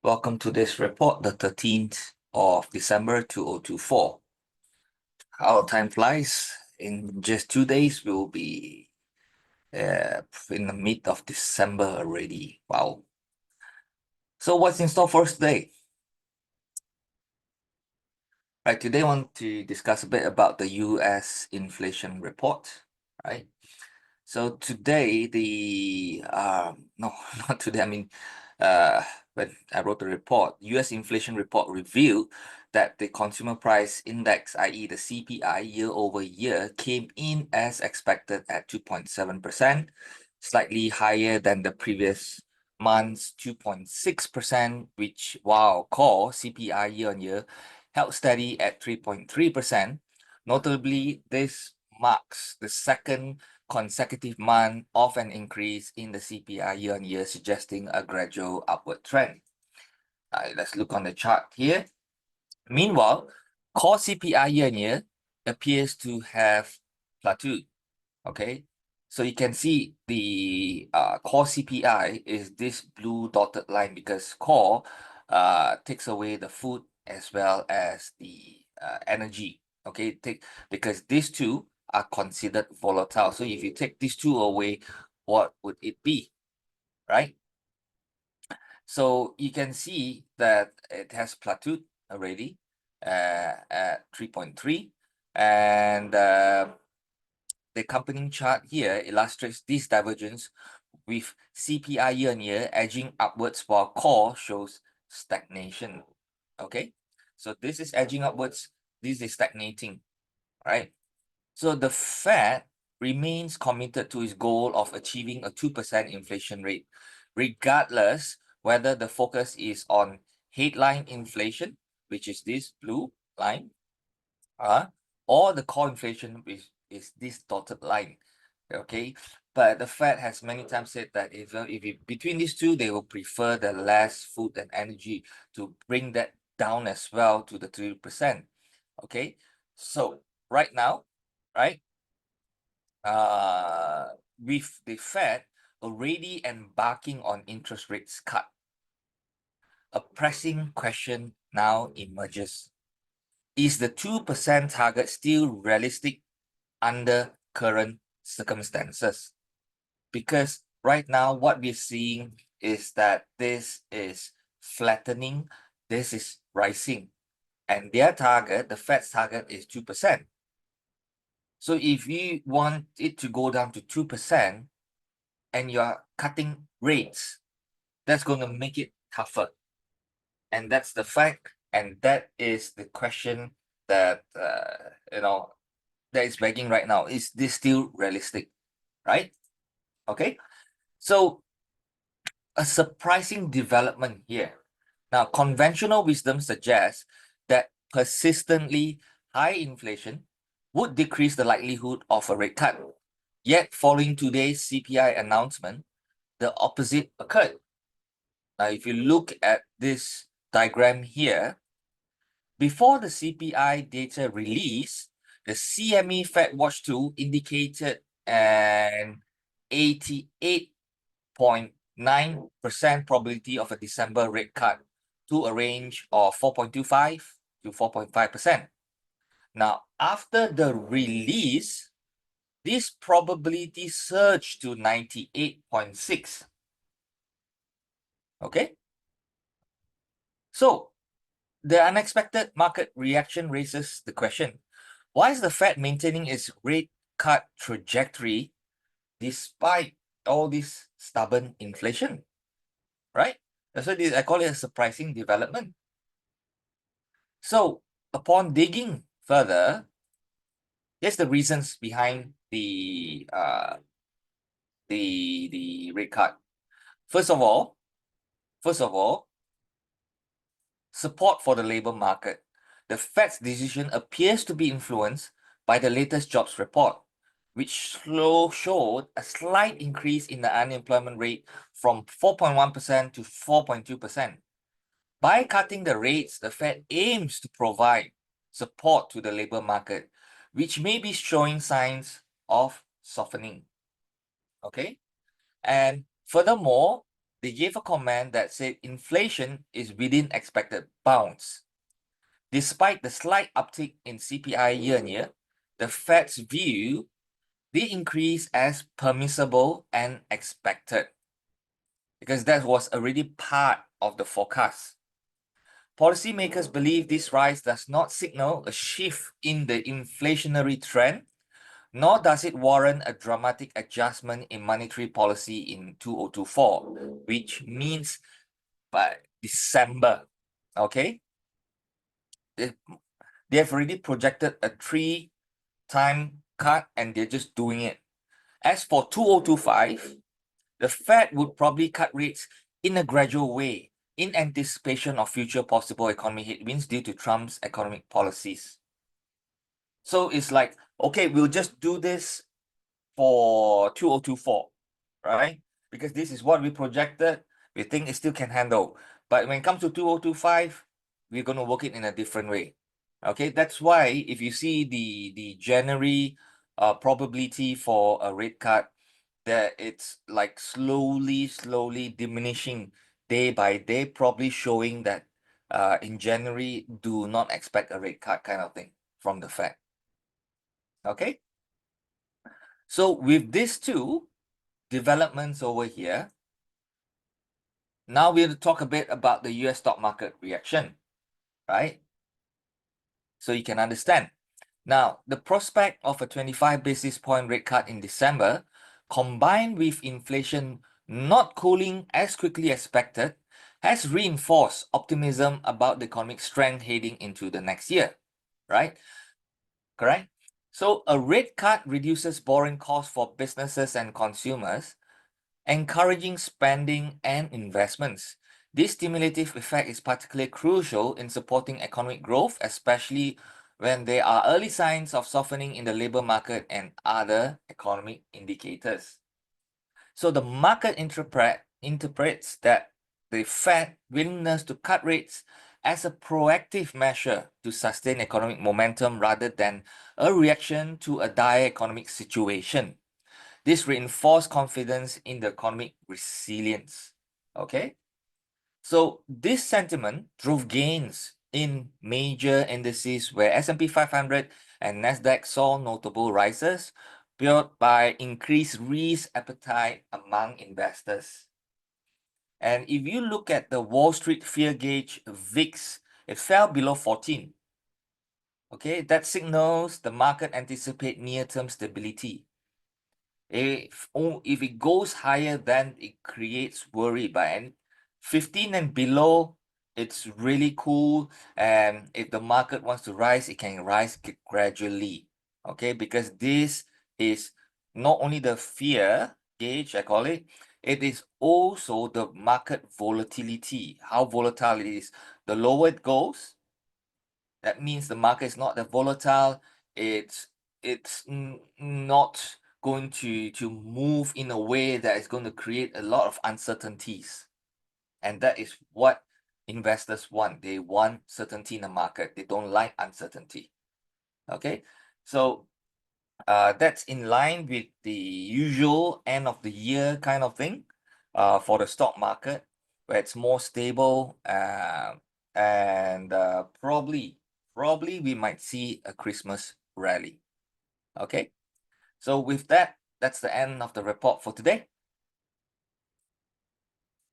Welcome to this report, the 13th of December 2024. How time flies. In just 2 days, we'll be in the mid of December already. Wow. So what's in store for us today? Right, today I want to discuss a bit about the US inflation report, right? So today, no, not today, I mean, when I wrote the report, US inflation report revealed that the consumer price index, i.e. the CPI year over year, came in as expected at 2.7%, slightly higher than the previous month's 2.6%, which, while core CPI year on year held steady at 3.3%. Notably, this marks the second consecutive month of an increase in the CPI year on year, suggesting a gradual upward trend. Let's look on the chart here. Meanwhile, core CPI year on year appears to have plateaued. Okay, so you can see the core CPI is this blue dotted line because core takes away the food as well as the energy. Okay, because these two are considered volatile. So if you take these two away, what would it be, right? So you can see that it has plateaued already at 3.3, and the accompanying chart here illustrates this divergence with CPI year on year edging upwards while core shows stagnation. Okay, so this is edging upwards, this is stagnating, right? So the Fed remains committed to its goal of achieving a 2% inflation rate, regardless whether the focus is on headline inflation, which is this blue line, or the core inflation, which is this dotted line. Okay, but the Fed has many times said that if between these two, they will prefer the less food and energy to bring that down as well to the 3%. Okay, so right now, right, with the Fed already embarking on interest rates cut, a pressing question now emerges. Is the 2% target still realistic under current circumstances? Because right now what we're seeing is that this is flattening, this is rising, and their target, the Fed's target, is 2%. So if you want it to go down to 2% and you're cutting rates, that's going to make it tougher. And that's the fact, and that is the question that that is begging right now. Is this still realistic, right? Okay, so a surprising development here. Now, conventional wisdom suggests that persistently high inflation would decrease the likelihood of a rate cut. Yet, following today's CPI announcement, the opposite occurred. Now, if you look at this diagram here, before the CPI data release, the CME Fed Watch tool indicated an 88.9% probability of a December rate cut to a range of 4.25 to 4.5%. Now, after the release, this probability surged to 98.6. Okay? So, the unexpected market reaction raises the question, why is the Fed maintaining its rate cut trajectory despite all this stubborn inflation, right? So I call it a surprising development. So upon digging further, here's the reasons behind the rate cut. First of all, support for the labor market. The Fed's decision appears to be influenced by the latest jobs report, which showed a slight increase in the unemployment rate from 4.1% to 4.2%. By cutting the rates, the Fed aims to provide support to the labor market, which may be showing signs of softening. Okay? And furthermore, they gave a comment that said inflation is within expected bounds. Despite the slight uptick in CPI year-on-year, the Fed's view the increase as permissible and expected, because that was already part of the forecast. Policymakers believe this rise does not signal a shift in the inflationary trend, nor does it warrant a dramatic adjustment in monetary policy in 2024, which means by December, okay? They have already projected a 3-time cut and they're just doing it. As for 2025, the Fed would probably cut rates in a gradual way in anticipation of future possible economic headwinds due to Trump's economic policies. So it's like, okay, we'll just do this for 2024, right? Because this is what we projected, we think it still can handle. But when it comes to 2025, we're going to work it in a different way. Okay, that's why if you see the January probability for a rate cut, that it's like slowly diminishing day by day, probably showing that in January, do not expect a rate cut kind of thing from the Fed. Okay, so with these two developments over here, now we'll talk a bit about the US stock market reaction, right? So you can understand. Now, the prospect of a 25 basis point rate cut in December, combined with inflation not cooling as quickly as expected, has reinforced optimism about the economic strength heading into the next year, right? Correct? So a rate cut reduces borrowing costs for businesses and consumers, encouraging spending and investments. This stimulative effect is particularly crucial in supporting economic growth, especially when there are early signs of softening in the labor market and other economic indicators. So the market interprets that the Fed willingness to cut rates as a proactive measure to sustain economic momentum rather than a reaction to a dire economic situation. This reinforced confidence in the economic resilience. Okay, so this sentiment drove gains in major indices where S&P 500 and Nasdaq saw notable rises, fueled by increased risk appetite among investors. And if you look at the Wall Street fear gauge VIX, it fell below 14. Okay, that signals the market anticipate near-term stability. If it goes higher, then it creates worry. But 15 and below, it's really cool. And if the market wants to rise, it can rise gradually. Okay, because this is not only the fear gauge, I call it, it is also the market volatility, how volatile it is. The lower it goes, that means the market is not that volatile. It's not going to move in a way that is going to create a lot of uncertainties. And that is what investors want. They want certainty in the market. They don't like uncertainty. Okay, so that's in line with the usual end of the year kind of thing for the stock market, where it's more stable, and probably we might see a Christmas rally. Okay, so with that, that's the end of the report for today.